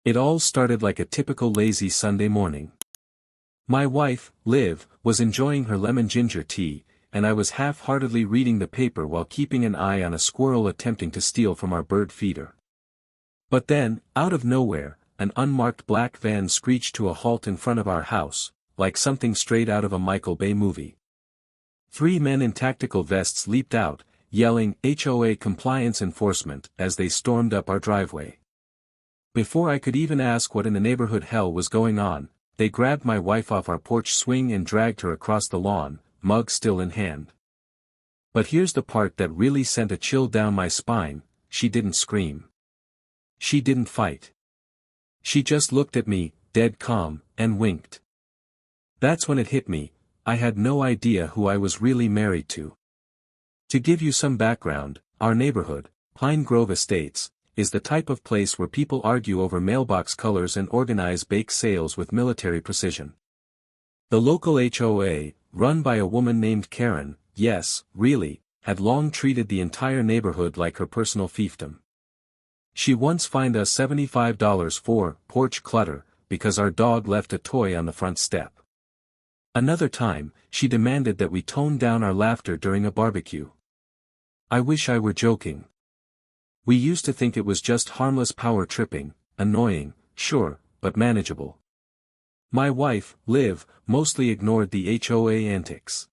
It all started like a typical lazy Sunday morning. My wife, Liv, was enjoying her lemon ginger tea, and I was half-heartedly reading the paper while keeping an eye on a squirrel attempting to steal from our bird feeder. But then, out of nowhere, an unmarked black van screeched to a halt in front of our house, like something straight out of a Michael Bay movie. 3 men in tactical vests leaped out, yelling HOA compliance enforcement as they stormed up our driveway. Before I could even ask what in the neighborhood hell was going on, they grabbed my wife off our porch swing and dragged her across the lawn, mug still in hand. But here's the part that really sent a chill down my spine: she didn't scream. She didn't fight. She just looked at me, dead calm, and winked. That's when it hit me: I had no idea who I was really married to. To give you some background, our neighborhood, Pine Grove Estates, is the type of place where people argue over mailbox colors and organize bake sales with military precision. The local HOA, run by a woman named Karen, yes, really, had long treated the entire neighborhood like her personal fiefdom. She once fined us $75 for porch clutter because our dog left a toy on the front step. Another time, she demanded that we tone down our laughter during a barbecue. I wish I were joking. We used to think it was just harmless power tripping, annoying, sure, but manageable. My wife, Liv, mostly ignored the HOA antics.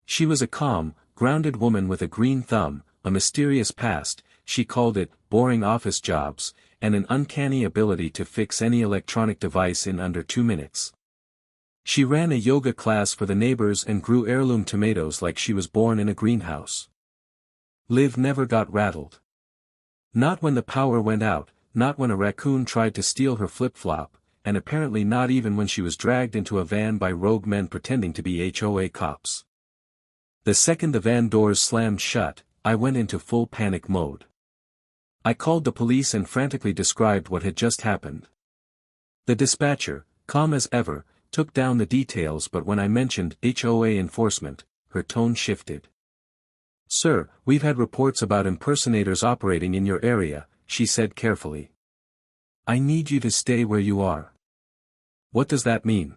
She was a calm, grounded woman with a green thumb, a mysterious past, she called it boring office jobs, and an uncanny ability to fix any electronic device in under 2 minutes. She ran a yoga class for the neighbors and grew heirloom tomatoes like she was born in a greenhouse. Liv never got rattled. Not when the power went out, not when a raccoon tried to steal her flip-flop, and apparently not even when she was dragged into a van by rogue men pretending to be HOA cops. The second the van doors slammed shut, I went into full panic mode. I called the police and frantically described what had just happened. The dispatcher, calm as ever, took down the details, but when I mentioned HOA enforcement, her tone shifted. "Sir, we've had reports about impersonators operating in your area," she said carefully. "I need you to stay where you are." "What does that mean?"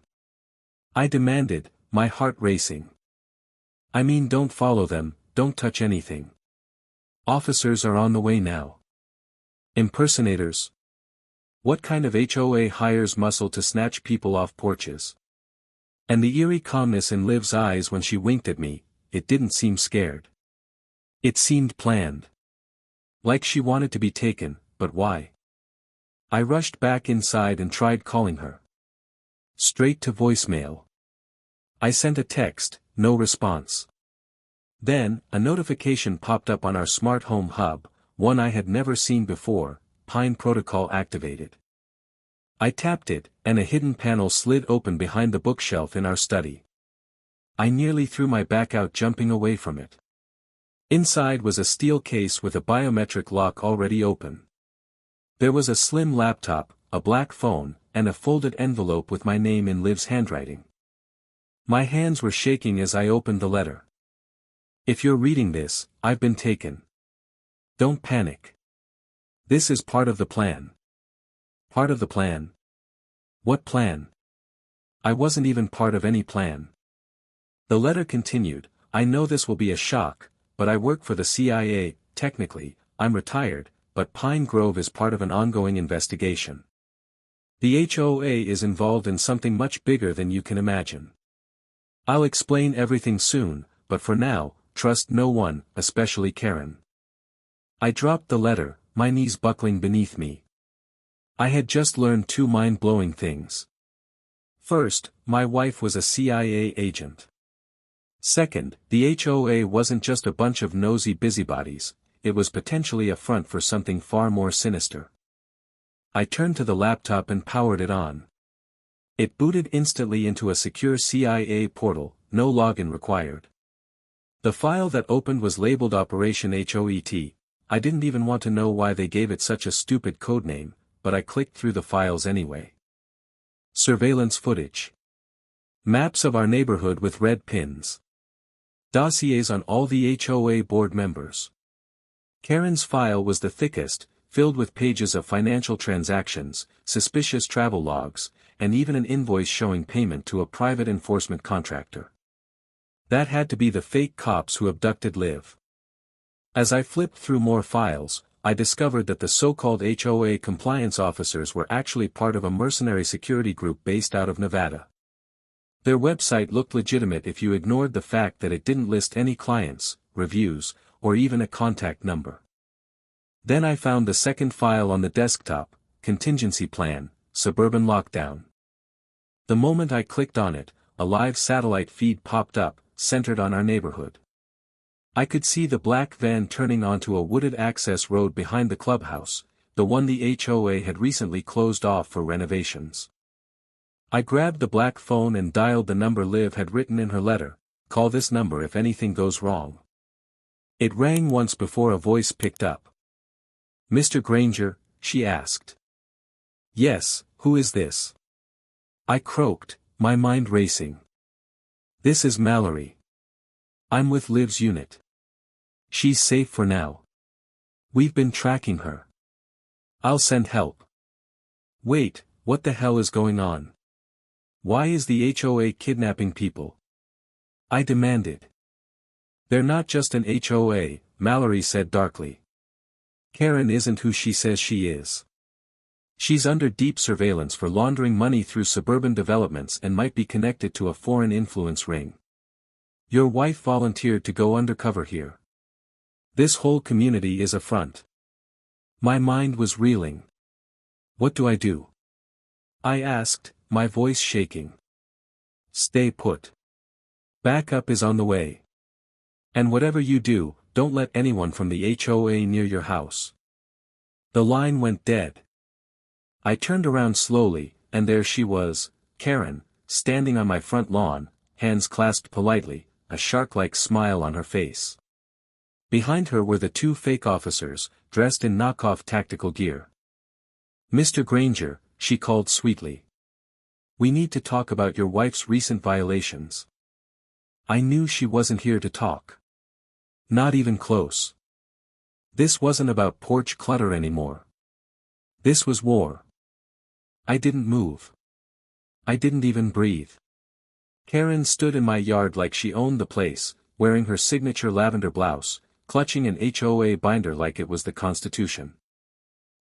I demanded, my heart racing. "I mean, don't follow them, don't touch anything. Officers are on the way now." "Impersonators? What kind of HOA hires muscle to snatch people off porches?" And the eerie calmness in Liv's eyes when she winked at me, it didn't seem scared. It seemed planned. Like she wanted to be taken, but why? I rushed back inside and tried calling her. Straight to voicemail. I sent a text, no response. Then, a notification popped up on our smart home hub, one I had never seen before: Pine Protocol activated. I tapped it, and a hidden panel slid open behind the bookshelf in our study. I nearly threw my back out jumping away from it. Inside was a steel case with a biometric lock already open. There was a slim laptop, a black phone, and a folded envelope with my name in Liv's handwriting. My hands were shaking as I opened the letter. "If you're reading this, I've been taken. Don't panic. This is part of the plan." Part of the plan? What plan? I wasn't even part of any plan. The letter continued, "I know this will be a shock, but I work for the CIA, technically, I'm retired, but Pine Grove is part of an ongoing investigation. The HOA is involved in something much bigger than you can imagine. I'll explain everything soon, but for now, trust no one, especially Karen." I dropped the letter, my knees buckling beneath me. I had just learned 2 mind-blowing things. First, my wife was a CIA agent. Second, the HOA wasn't just a bunch of nosy busybodies, it was potentially a front for something far more sinister. I turned to the laptop and powered it on. It booted instantly into a secure CIA portal, no login required. The file that opened was labeled Operation HOET. I didn't even want to know why they gave it such a stupid codename, but I clicked through the files anyway. Surveillance footage. Maps of our neighborhood with red pins. Dossiers on all the HOA board members. Karen's file was the thickest, filled with pages of financial transactions, suspicious travel logs, and even an invoice showing payment to a private enforcement contractor. That had to be the fake cops who abducted Liv. As I flipped through more files, I discovered that the so-called HOA compliance officers were actually part of a mercenary security group based out of Nevada. Their website looked legitimate if you ignored the fact that it didn't list any clients, reviews, or even a contact number. Then I found the second file on the desktop, Contingency Plan, Suburban Lockdown. The moment I clicked on it, a live satellite feed popped up, centered on our neighborhood. I could see the black van turning onto a wooded access road behind the clubhouse, the one the HOA had recently closed off for renovations. I grabbed the black phone and dialed the number Liv had written in her letter, "Call this number if anything goes wrong." It rang once before a voice picked up. "Mr. Granger?" she asked. "Yes, who is this?" I croaked, my mind racing. "This is Mallory. I'm with Liv's unit. She's safe for now. We've been tracking her. I'll send help." "Wait, what the hell is going on? Why is the HOA kidnapping people?" I demanded. "They're not just an HOA," Mallory said darkly. "Karen isn't who she says she is. She's under deep surveillance for laundering money through suburban developments and might be connected to a foreign influence ring. Your wife volunteered to go undercover here. This whole community is a front." My mind was reeling. "What do I do?" I asked, my voice shaking. "Stay put. Backup is on the way. And whatever you do, don't let anyone from the HOA near your house." The line went dead. I turned around slowly, and there she was, Karen, standing on my front lawn, hands clasped politely, a shark-like smile on her face. Behind her were the two fake officers, dressed in knockoff tactical gear. "Mr. Granger," she called sweetly. "We need to talk about your wife's recent violations." I knew she wasn't here to talk. Not even close. This wasn't about porch clutter anymore. This was war. I didn't move. I didn't even breathe. Karen stood in my yard like she owned the place, wearing her signature lavender blouse, clutching an HOA binder like it was the Constitution.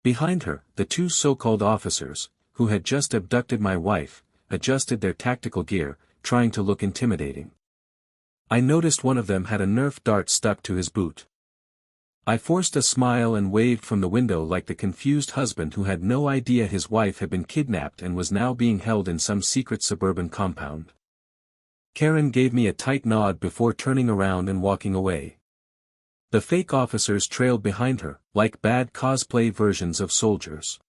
Behind her, the two so-called officers, who had just abducted my wife, adjusted their tactical gear, trying to look intimidating. I noticed one of them had a Nerf dart stuck to his boot. I forced a smile and waved from the window like the confused husband who had no idea his wife had been kidnapped and was now being held in some secret suburban compound. Karen gave me a tight nod before turning around and walking away. The fake officers trailed behind her, like bad cosplay versions of soldiers.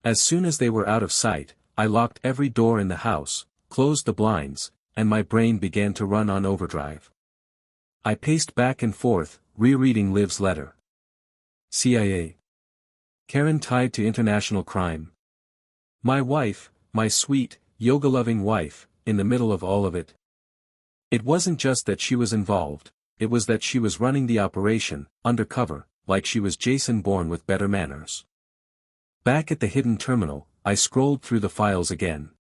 As soon as they were out of sight, I locked every door in the house, closed the blinds, and my brain began to run on overdrive. I paced back and forth, rereading Liv's letter. CIA. Karen tied to international crime. My wife, my sweet, yoga-loving wife, in the middle of all of it. It wasn't just that she was involved, it was that she was running the operation, undercover, like she was Jason Bourne with better manners. Back at the hidden terminal, I scrolled through the files again.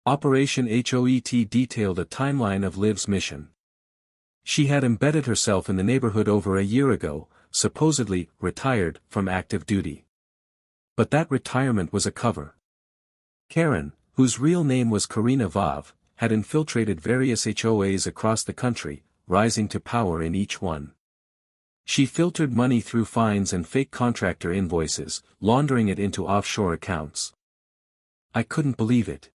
Operation HOET detailed a timeline of Liv's mission. She had embedded herself in the neighborhood over a year ago, supposedly retired from active duty. But that retirement was a cover. Karen, whose real name was Karina Vav, had infiltrated various HOAs across the country, rising to power in each one. She filtered money through fines and fake contractor invoices, laundering it into offshore accounts. I couldn't believe it.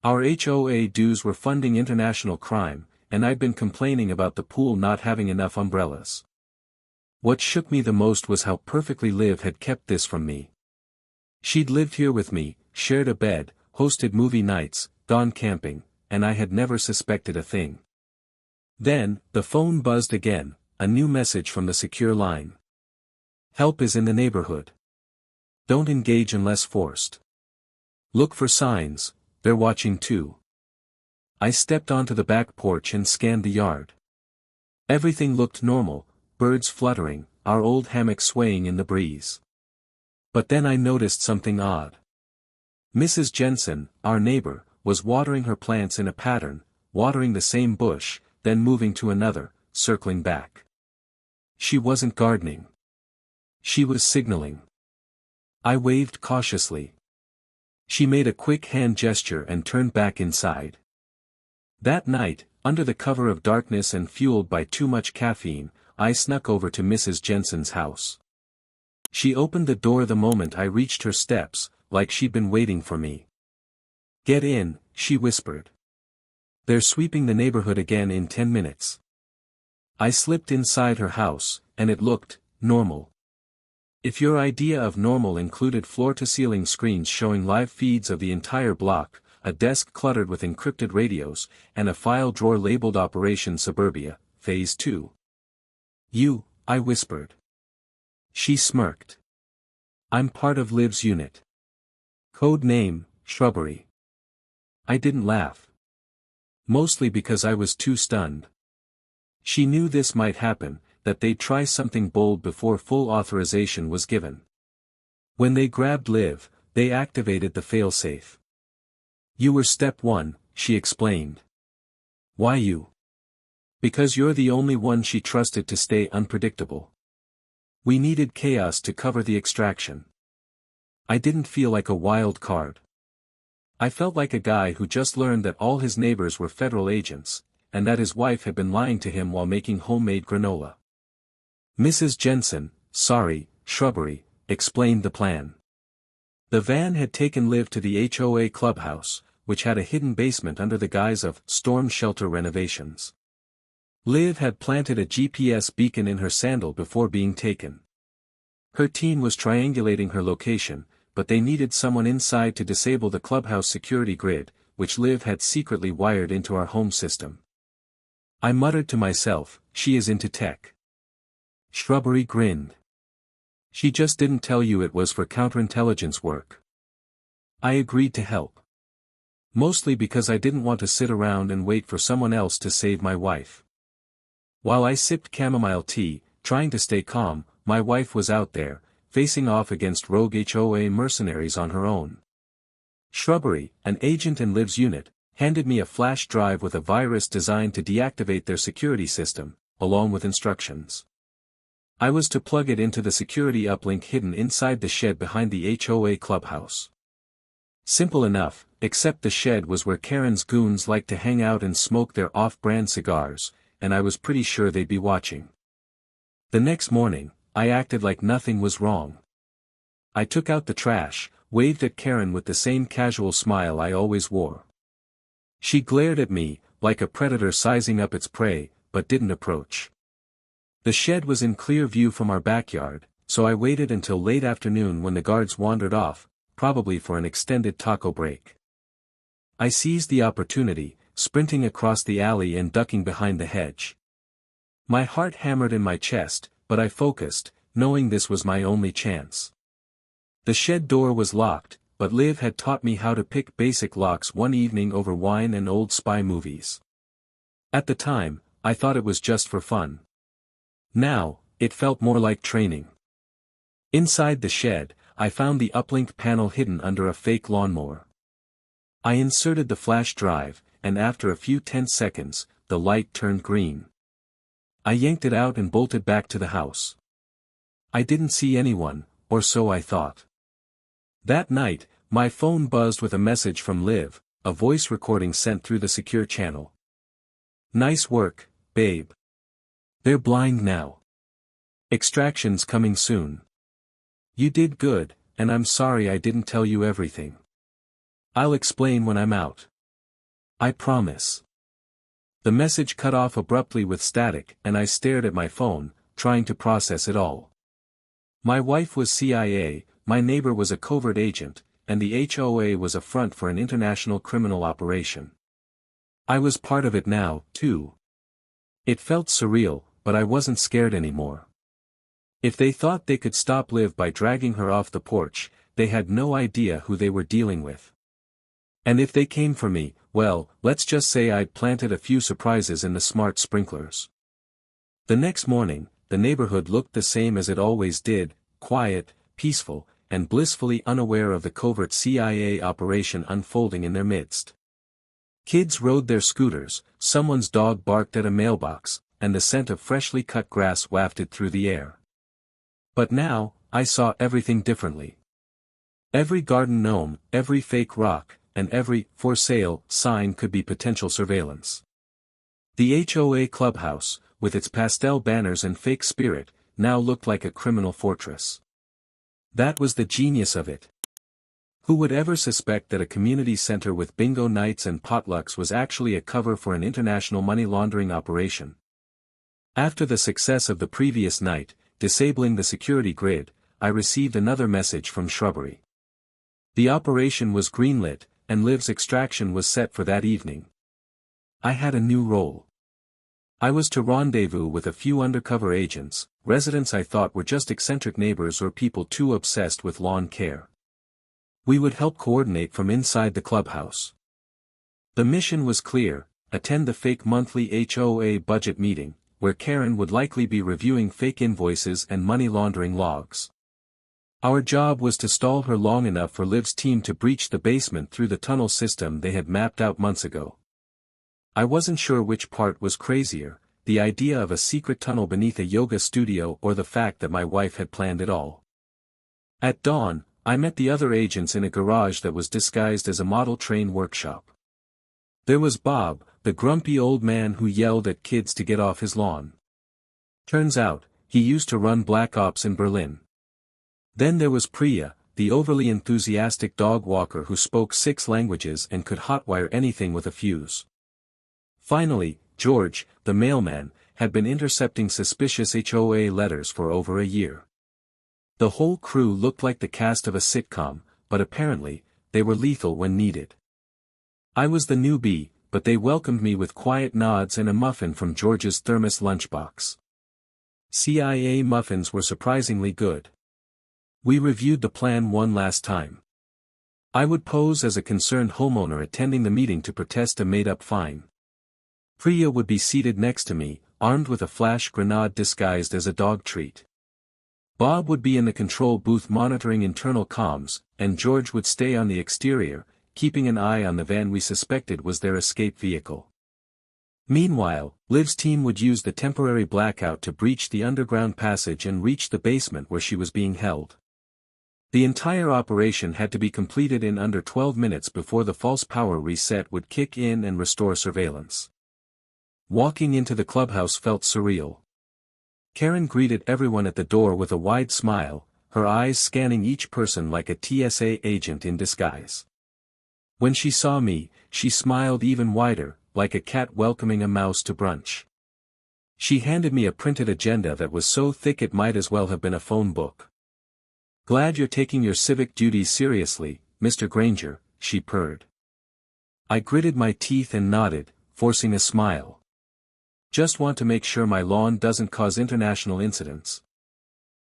Our HOA dues were funding international crime, and I'd been complaining about the pool not having enough umbrellas. What shook me the most was how perfectly Liv had kept this from me. She'd lived here with me, shared a bed, hosted movie nights, gone camping, and I had never suspected a thing. Then, the phone buzzed again, a new message from the secure line. "Help is in the neighborhood. Don't engage unless forced. Look for signs, they're watching too." I stepped onto the back porch and scanned the yard. Everything looked normal, birds fluttering, our old hammock swaying in the breeze. But then I noticed something odd. Mrs. Jensen, our neighbor, was watering her plants in a pattern, watering the same bush, then moving to another, circling back. She wasn't gardening. She was signaling. I waved cautiously. She made a quick hand gesture and turned back inside. That night, under the cover of darkness and fueled by too much caffeine, I snuck over to Mrs. Jensen's house. She opened the door the moment I reached her steps, like she'd been waiting for me. "Get in," she whispered. "They're sweeping the neighborhood again in 10 minutes. I slipped inside her house, and it looked normal. If your idea of normal included floor-to-ceiling screens showing live feeds of the entire block, a desk cluttered with encrypted radios, and a file drawer labeled Operation Suburbia, Phase 2. I whispered. She smirked. "I'm part of Liv's unit. Code name, Shrubbery." I didn't laugh. Mostly because I was too stunned. She knew this might happen, that they'd try something bold before full authorization was given. When they grabbed Liv, they activated the failsafe. "You were step 1, she explained. "Why you?" "Because you're the only one she trusted to stay unpredictable. We needed chaos to cover the extraction." I didn't feel like a wild card. I felt like a guy who just learned that all his neighbors were federal agents, and that his wife had been lying to him while making homemade granola. Mrs. Jensen, sorry, Shrubbery, explained the plan. The van had taken Liv to the HOA clubhouse, which had a hidden basement under the guise of storm shelter renovations. Liv had planted a GPS beacon in her sandal before being taken. Her team was triangulating her location, but they needed someone inside to disable the clubhouse security grid, which Liv had secretly wired into our home system. I muttered to myself, she is into tech. Shrubbery grinned. "She just didn't tell you it was for counterintelligence work." I agreed to help. Mostly because I didn't want to sit around and wait for someone else to save my wife. While I sipped chamomile tea, trying to stay calm, my wife was out there, facing off against rogue HOA mercenaries on her own. Shrubbery, an agent in Liv's unit, handed me a flash drive with a virus designed to deactivate their security system, along with instructions. I was to plug it into the security uplink hidden inside the shed behind the HOA clubhouse. Simple enough, except the shed was where Karen's goons liked to hang out and smoke their off-brand cigars, and I was pretty sure they'd be watching. The next morning, I acted like nothing was wrong. I took out the trash, waved at Karen with the same casual smile I always wore. She glared at me, like a predator sizing up its prey, but didn't approach. The shed was in clear view from our backyard, so I waited until late afternoon when the guards wandered off, probably for an extended taco break. I seized the opportunity, sprinting across the alley and ducking behind the hedge. My heart hammered in my chest, but I focused, knowing this was my only chance. The shed door was locked, but Liv had taught me how to pick basic locks one evening over wine and old spy movies. At the time, I thought it was just for fun. Now, it felt more like training. Inside the shed, I found the uplink panel hidden under a fake lawnmower. I inserted the flash drive, and after a few tense seconds, the light turned green. I yanked it out and bolted back to the house. I didn't see anyone, or so I thought. That night, my phone buzzed with a message from Liv, a voice recording sent through the secure channel. "Nice work, babe. They're blind now. Extraction's coming soon. You did good, and I'm sorry I didn't tell you everything. I'll explain when I'm out. I promise." The message cut off abruptly with static, and I stared at my phone, trying to process it all. My wife was CIA, my neighbor was a covert agent, and the HOA was a front for an international criminal operation. I was part of it now, too. It felt surreal, but I wasn't scared anymore. If they thought they could stop Liv by dragging her off the porch, they had no idea who they were dealing with. And if they came for me, well, let's just say I'd planted a few surprises in the smart sprinklers. The next morning, the neighborhood looked the same as it always did, quiet, peaceful, and blissfully unaware of the covert CIA operation unfolding in their midst. Kids rode their scooters, someone's dog barked at a mailbox, and the scent of freshly cut grass wafted through the air. But now, I saw everything differently. Every garden gnome, every fake rock, and every "for sale" sign could be potential surveillance. The HOA clubhouse, with its pastel banners and fake spirit, now looked like a criminal fortress. That was the genius of it. Who would ever suspect that a community center with bingo nights and potlucks was actually a cover for an international money laundering operation? After the success of the previous night, disabling the security grid, I received another message from Shrubbery. The operation was greenlit, and Liv's extraction was set for that evening. I had a new role. I was to rendezvous with a few undercover agents, residents I thought were just eccentric neighbors or people too obsessed with lawn care. We would help coordinate from inside the clubhouse. The mission was clear: attend the fake monthly HOA budget meeting, where Karen would likely be reviewing fake invoices and money laundering logs. Our job was to stall her long enough for Liv's team to breach the basement through the tunnel system they had mapped out months ago. I wasn't sure which part was crazier, the idea of a secret tunnel beneath a yoga studio or the fact that my wife had planned it all. At dawn, I met the other agents in a garage that was disguised as a model train workshop. There was Bob, the grumpy old man who yelled at kids to get off his lawn. Turns out, he used to run Black Ops in Berlin. Then there was Priya, the overly enthusiastic dog walker who spoke 6 languages and could hotwire anything with a fuse. Finally, George, the mailman, had been intercepting suspicious HOA letters for over a year. The whole crew looked like the cast of a sitcom, but apparently, they were lethal when needed. I was the newbie, but they welcomed me with quiet nods and a muffin from George's thermos lunchbox. CIA muffins were surprisingly good. We reviewed the plan one last time. I would pose as a concerned homeowner attending the meeting to protest a made-up fine. Priya would be seated next to me, armed with a flash grenade disguised as a dog treat. Bob would be in the control booth monitoring internal comms, and George would stay on the exterior, keeping an eye on the van we suspected was their escape vehicle. Meanwhile, Liv's team would use the temporary blackout to breach the underground passage and reach the basement where she was being held. The entire operation had to be completed in under 12 minutes before the false power reset would kick in and restore surveillance. Walking into the clubhouse felt surreal. Karen greeted everyone at the door with a wide smile, her eyes scanning each person like a TSA agent in disguise. When she saw me, she smiled even wider, like a cat welcoming a mouse to brunch. She handed me a printed agenda that was so thick it might as well have been a phone book. "Glad you're taking your civic duties seriously, Mr. Granger," she purred. I gritted my teeth and nodded, forcing a smile. "Just want to make sure my lawn doesn't cause international incidents."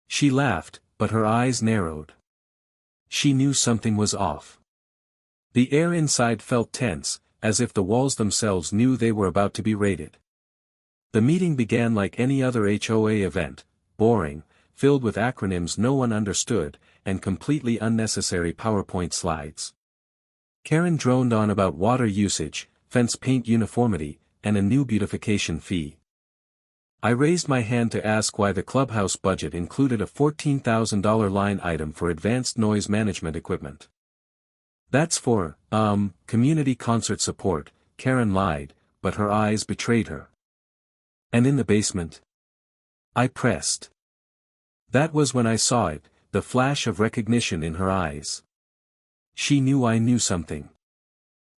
She laughed, but her eyes narrowed. She knew something was off. The air inside felt tense, as if the walls themselves knew they were about to be raided. The meeting began like any other HOA event, boring, filled with acronyms no one understood, and completely unnecessary PowerPoint slides. Karen droned on about water usage, fence paint uniformity, and a new beautification fee. I raised my hand to ask why the clubhouse budget included a $14,000 line item for advanced noise management equipment. "That's for, community concert support," Karen lied, but her eyes betrayed her. "And in the basement?" I pressed. That was when I saw it, the flash of recognition in her eyes. She knew I knew something.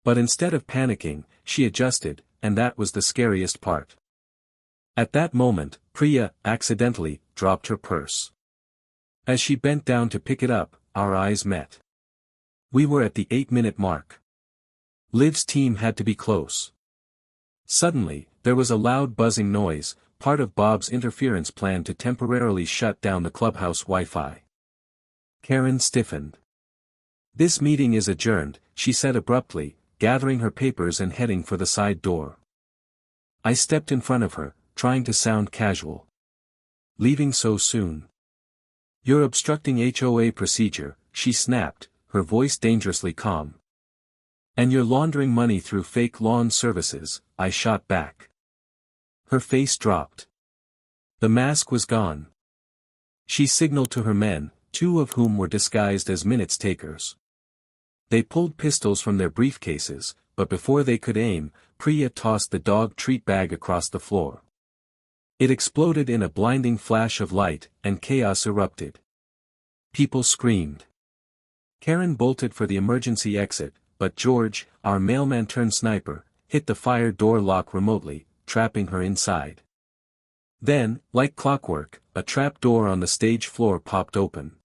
But instead of panicking, she adjusted, and that was the scariest part. At that moment, Priya, accidentally, dropped her purse. As she bent down to pick it up, our eyes met. We were at the 8-minute mark. Liv's team had to be close. Suddenly, there was a loud buzzing noise, part of Bob's interference plan to temporarily shut down the clubhouse Wi-Fi. Karen stiffened. "This meeting is adjourned," she said abruptly, gathering her papers and heading for the side door. I stepped in front of her, trying to sound casual. Leaving so soon? You're obstructing HOA procedure, she snapped, her voice dangerously calm. And you're laundering money through fake lawn services, I shot back. Her face dropped. The mask was gone. She signaled to her men, two of whom were disguised as minutes takers. They pulled pistols from their briefcases, but before they could aim, Priya tossed the dog treat bag across the floor. It exploded in a blinding flash of light, and chaos erupted. People screamed. Karen bolted for the emergency exit, but George, our mailman-turned-sniper, hit the fire door lock remotely, trapping her inside. Then, like clockwork, a trap door on the stage floor popped open.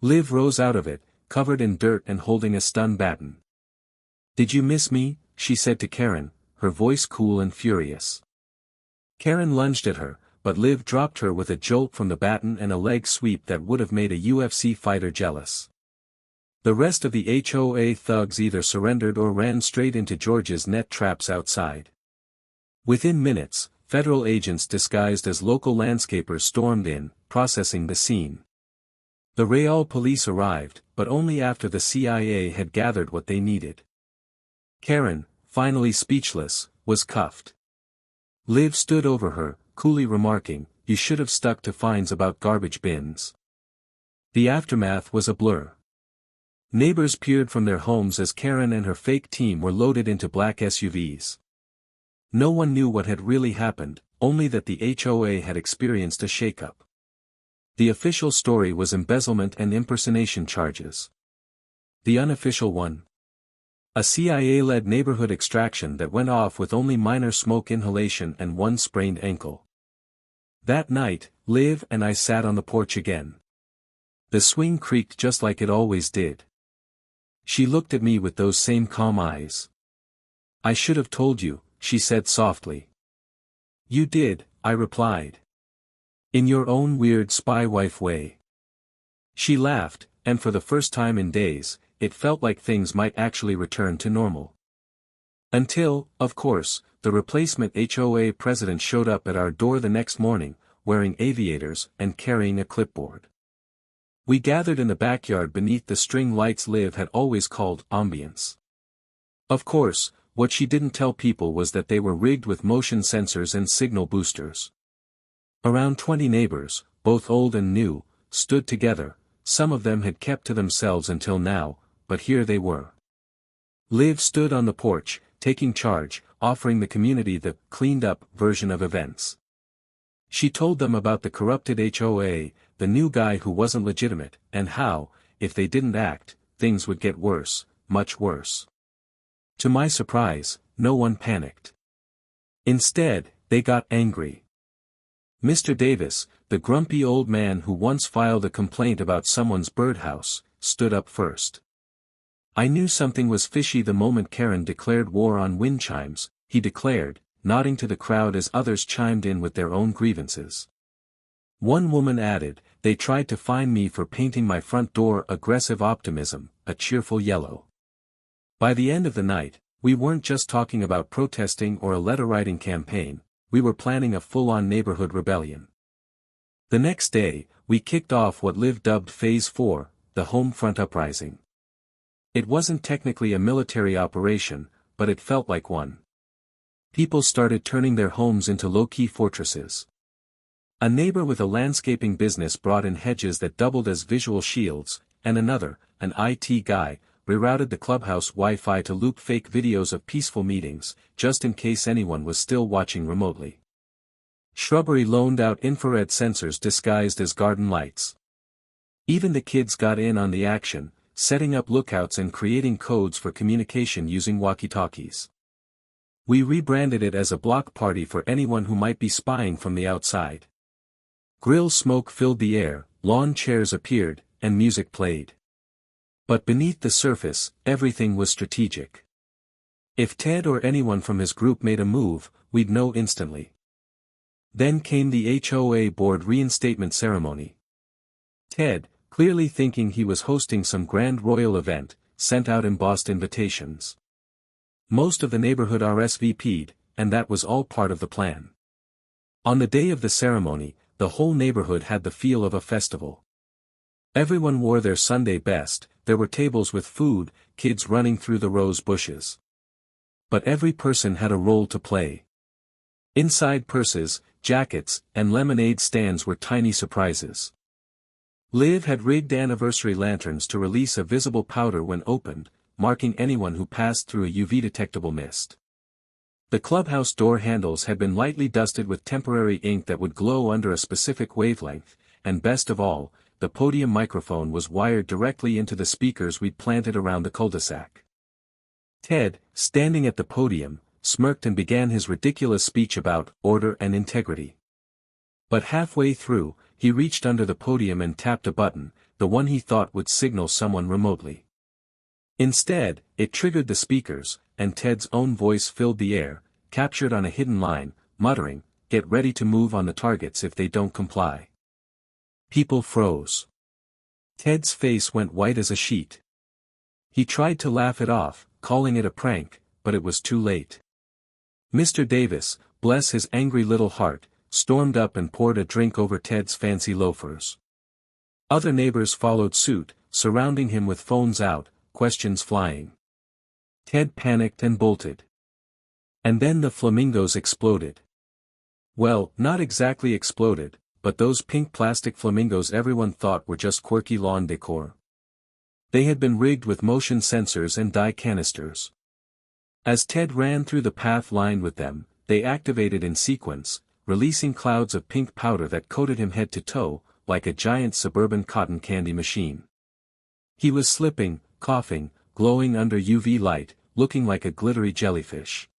Liv rose out of it, covered in dirt and holding a stun baton. "Did you miss me?" she said to Karen, her voice cool and furious. Karen lunged at her, but Liv dropped her with a jolt from the baton and a leg sweep that would have made a UFC fighter jealous. The rest of the HOA thugs either surrendered or ran straight into George's net traps outside. Within minutes, federal agents disguised as local landscapers stormed in, processing the scene. The Real police arrived, but only after the CIA had gathered what they needed. Karen, finally speechless, was cuffed. Liv stood over her, coolly remarking, "You should have stuck to fines about garbage bins." The aftermath was a blur. Neighbors peered from their homes as Karen and her fake team were loaded into black SUVs. No one knew what had really happened, only that the HOA had experienced a shakeup. The official story was embezzlement and impersonation charges. The unofficial one? A CIA-led neighborhood extraction that went off with only minor smoke inhalation and one sprained ankle. That night, Liv and I sat on the porch again. The swing creaked just like it always did. She looked at me with those same calm eyes. "I should have told you," she said softly. "You did," I replied. "In your own weird spy wife way." She laughed, and for the first time in days, it felt like things might actually return to normal. Until, of course, the replacement HOA president showed up at our door the next morning, wearing aviators and carrying a clipboard. We gathered in the backyard beneath the string lights Liv had always called ambience. Of course, what she didn't tell people was that they were rigged with motion sensors and signal boosters. Around 20 neighbors, both old and new, stood together. Some of them had kept to themselves until now, but here they were. Liv stood on the porch, taking charge, offering the community the cleaned-up version of events. She told them about the corrupted HOA, the new guy who wasn't legitimate, and how, if they didn't act, things would get worse, much worse. To my surprise, no one panicked. Instead, they got angry. Mr. Davis, the grumpy old man who once filed a complaint about someone's birdhouse, stood up first. "I knew something was fishy the moment Karen declared war on wind chimes," he declared, nodding to the crowd as others chimed in with their own grievances. One woman added, "They tried to fine me for painting my front door aggressive optimism, a cheerful yellow." By the end of the night, we weren't just talking about protesting or a letter-writing campaign, we were planning a full-on neighborhood rebellion. The next day, we kicked off what Liv dubbed Phase 4, the home front uprising. It wasn't technically a military operation, but it felt like one. People started turning their homes into low-key fortresses. A neighbor with a landscaping business brought in hedges that doubled as visual shields, and another, an IT guy, rerouted the clubhouse Wi-Fi to loop fake videos of peaceful meetings, just in case anyone was still watching remotely. Shrubbery loaned out infrared sensors disguised as garden lights. Even the kids got in on the action, setting up lookouts and creating codes for communication using walkie-talkies. We rebranded it as a block party for anyone who might be spying from the outside. Grill smoke filled the air, lawn chairs appeared, and music played. But beneath the surface, everything was strategic. If Ted or anyone from his group made a move, we'd know instantly. Then came the HOA board reinstatement ceremony. Ted, clearly thinking he was hosting some grand royal event, sent out embossed invitations. Most of the neighborhood RSVP'd, and that was all part of the plan. On the day of the ceremony, the whole neighborhood had the feel of a festival. Everyone wore their Sunday best, there were tables with food, kids running through the rose bushes. But every person had a role to play. Inside purses, jackets, and lemonade stands were tiny surprises. Liv had rigged anniversary lanterns to release a visible powder when opened, marking anyone who passed through a UV-detectable mist. The clubhouse door handles had been lightly dusted with temporary ink that would glow under a specific wavelength, and best of all, the podium microphone was wired directly into the speakers we'd planted around the cul-de-sac. Ted, standing at the podium, smirked and began his ridiculous speech about order and integrity. But halfway through, he reached under the podium and tapped a button, the one he thought would signal someone remotely. Instead, it triggered the speakers, and Ted's own voice filled the air, captured on a hidden line, muttering, "Get ready to move on the targets if they don't comply." People froze. Ted's face went white as a sheet. He tried to laugh it off, calling it a prank, but it was too late. Mr. Davis, bless his angry little heart, stormed up and poured a drink over Ted's fancy loafers. Other neighbors followed suit, surrounding him with phones out, questions flying. Ted panicked and bolted. And then the flamingos exploded. Well, not exactly exploded, but those pink plastic flamingos everyone thought were just quirky lawn decor. They had been rigged with motion sensors and dye canisters. As Ted ran through the path lined with them, they activated in sequence, releasing clouds of pink powder that coated him head to toe, like a giant suburban cotton candy machine. He was slipping, coughing, glowing under UV light, looking like a glittery jellyfish.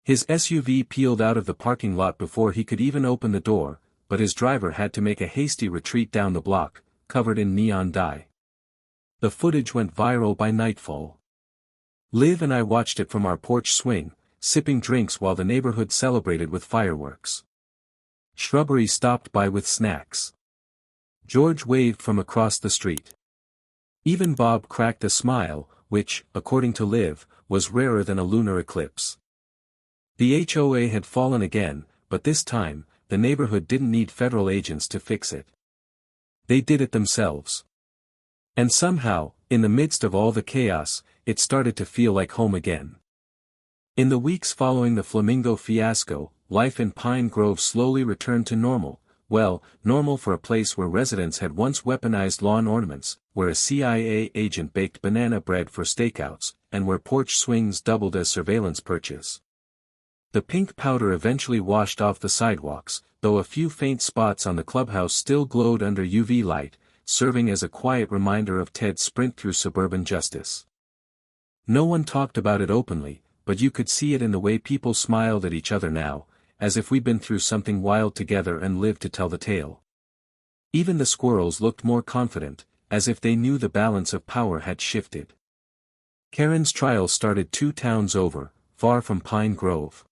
His SUV peeled out of the parking lot before he could even open the door, but his driver had to make a hasty retreat down the block, covered in neon dye. The footage went viral by nightfall. Liv and I watched it from our porch swing, sipping drinks while the neighborhood celebrated with fireworks. Shrubbery stopped by with snacks. George waved from across the street. Even Bob cracked a smile, which, according to Liv, was rarer than a lunar eclipse. The HOA had fallen again, but this time, the neighborhood didn't need federal agents to fix it. They did it themselves. And somehow, in the midst of all the chaos, it started to feel like home again. In the weeks following the flamingo fiasco, life in Pine Grove slowly returned to normal. Well, normal for a place where residents had once weaponized lawn ornaments, where a CIA agent baked banana bread for stakeouts, and where porch swings doubled as surveillance perches. The pink powder eventually washed off the sidewalks, though a few faint spots on the clubhouse still glowed under UV light, serving as a quiet reminder of Ted's sprint through suburban justice. No one talked about it openly, but you could see it in the way people smiled at each other now, as if we'd been through something wild together and lived to tell the tale. Even the squirrels looked more confident, as if they knew the balance of power had shifted. Karen's trial started 2 towns over, far from Pine Grove.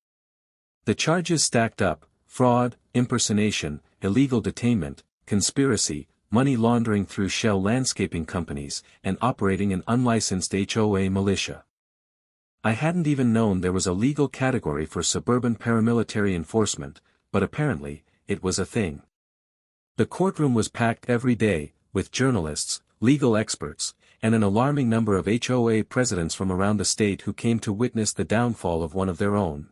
The charges stacked up: fraud, impersonation, illegal detainment, conspiracy, money laundering through shell landscaping companies, and operating an unlicensed HOA militia. I hadn't even known there was a legal category for suburban paramilitary enforcement, but apparently, it was a thing. The courtroom was packed every day, with journalists, legal experts, and an alarming number of HOA presidents from around the state who came to witness the downfall of one of their own.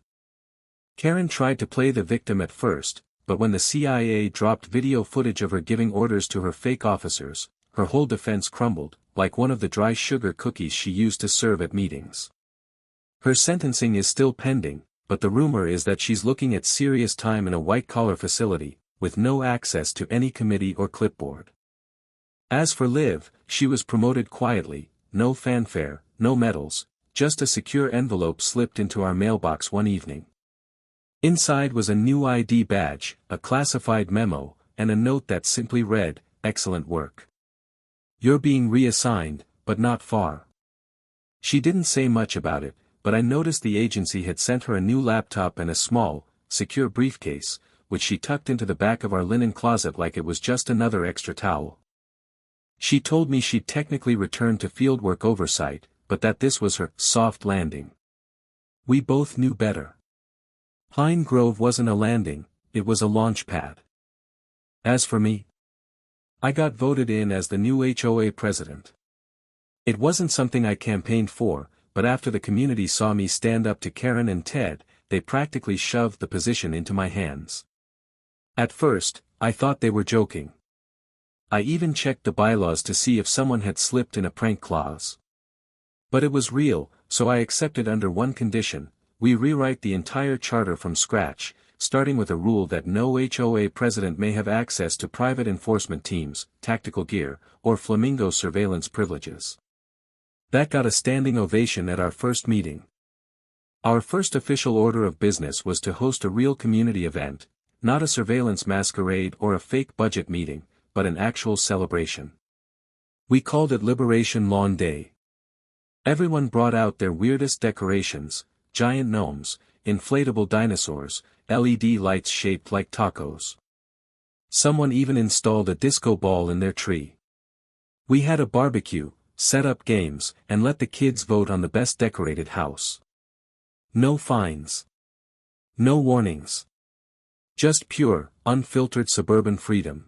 Karen tried to play the victim at first, but when the CIA dropped video footage of her giving orders to her fake officers, her whole defense crumbled, like one of the dry sugar cookies she used to serve at meetings. Her sentencing is still pending, but the rumor is that she's looking at serious time in a white-collar facility, with no access to any committee or clipboard. As for Liv, she was promoted quietly, no fanfare, no medals, just a secure envelope slipped into our mailbox one evening. Inside was a new ID badge, a classified memo, and a note that simply read, "Excellent work. You're being reassigned, but not far." She didn't say much about it, but I noticed the agency had sent her a new laptop and a small, secure briefcase, which she tucked into the back of our linen closet like it was just another extra towel. She told me she'd technically returned to fieldwork oversight, but that this was her soft landing. We both knew better. Pine Grove wasn't a landing, it was a launch pad. As for me, I got voted in as the new HOA president. It wasn't something I campaigned for, but after the community saw me stand up to Karen and Ted, they practically shoved the position into my hands. At first, I thought they were joking. I even checked the bylaws to see if someone had slipped in a prank clause. But it was real, so I accepted under one condition: we rewrite the entire charter from scratch, starting with a rule that no HOA president may have access to private enforcement teams, tactical gear, or flamingo surveillance privileges. That got a standing ovation at our first meeting. Our first official order of business was to host a real community event, not a surveillance masquerade or a fake budget meeting, but an actual celebration. We called it Liberation Lawn Day. Everyone brought out their weirdest decorations: giant gnomes, inflatable dinosaurs, LED lights shaped like tacos. Someone even installed a disco ball in their tree. We had a barbecue, set up games, and let the kids vote on the best decorated house. No fines. No warnings. Just pure, unfiltered suburban freedom.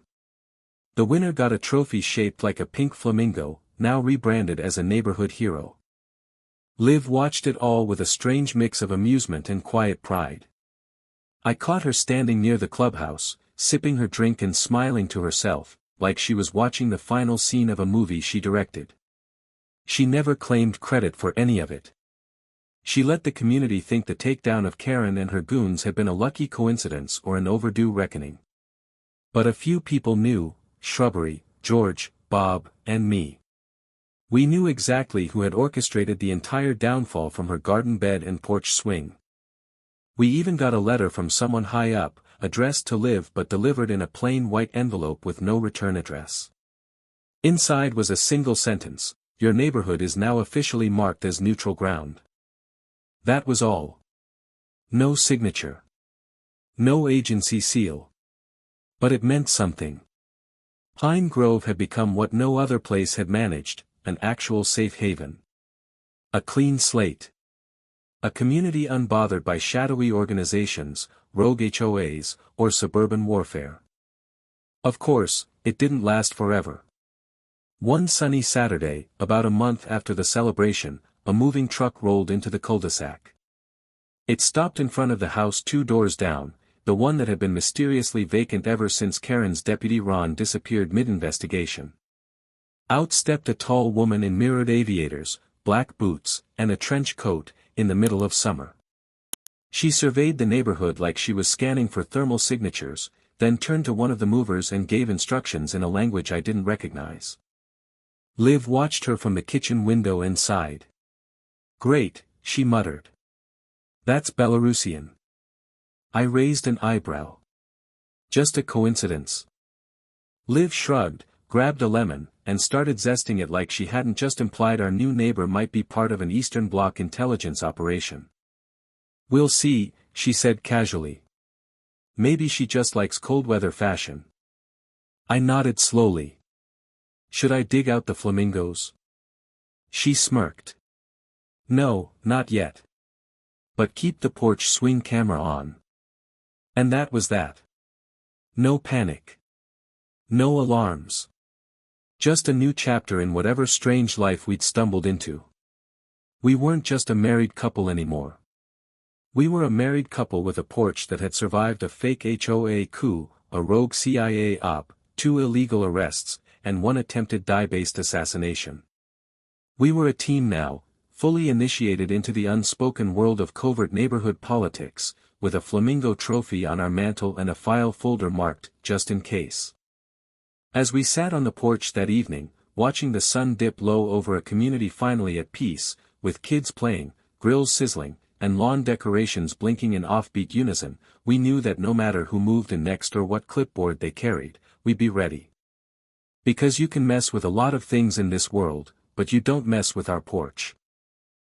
The winner got a trophy shaped like a pink flamingo, now rebranded as a neighborhood hero. Liv watched it all with a strange mix of amusement and quiet pride. I caught her standing near the clubhouse, sipping her drink and smiling to herself, like she was watching the final scene of a movie she directed. She never claimed credit for any of it. She let the community think the takedown of Karen and her goons had been a lucky coincidence or an overdue reckoning. But a few people knew: Shrubbery, George, Bob, and me. We knew exactly who had orchestrated the entire downfall from her garden bed and porch swing. We even got a letter from someone high up, addressed to Liv but delivered in a plain white envelope with no return address. Inside was a single sentence: "Your neighborhood is now officially marked as neutral ground." That was all. No signature. No agency seal. But it meant something. Pine Grove had become what no other place had managed: an actual safe haven. A clean slate. A community unbothered by shadowy organizations, rogue HOAs, or suburban warfare. Of course, it didn't last forever. One sunny Saturday, about a month after the celebration, a moving truck rolled into the cul-de-sac. It stopped in front of the house 2 doors down, the one that had been mysteriously vacant ever since Karen's deputy Ron disappeared mid-investigation. Out stepped a tall woman in mirrored aviators, black boots, and a trench coat, in the middle of summer. She surveyed the neighborhood like she was scanning for thermal signatures, then turned to one of the movers and gave instructions in a language I didn't recognize. Liv watched her from the kitchen window and sighed. "Great," she muttered. "That's Belarusian." I raised an eyebrow. "Just a coincidence." Liv shrugged, grabbed a lemon, and started zesting it like she hadn't just implied our new neighbor might be part of an Eastern Bloc intelligence operation. "We'll see," she said casually. "Maybe she just likes cold weather fashion." I nodded slowly. "Should I dig out the flamingos?" She smirked. "No, not yet. But keep the porch swing camera on." And that was that. No panic. No alarms. Just a new chapter in whatever strange life we'd stumbled into. We weren't just a married couple anymore. We were a married couple with a porch that had survived a fake HOA coup, a rogue CIA op, 2 illegal arrests, and 1 attempted dye-based assassination. We were a team now, fully initiated into the unspoken world of covert neighborhood politics, with a flamingo trophy on our mantle and a file folder marked, "just in case." As we sat on the porch that evening, watching the sun dip low over a community finally at peace, with kids playing, grills sizzling, and lawn decorations blinking in offbeat unison, we knew that no matter who moved in next or what clipboard they carried, we'd be ready. Because you can mess with a lot of things in this world, but you don't mess with our porch.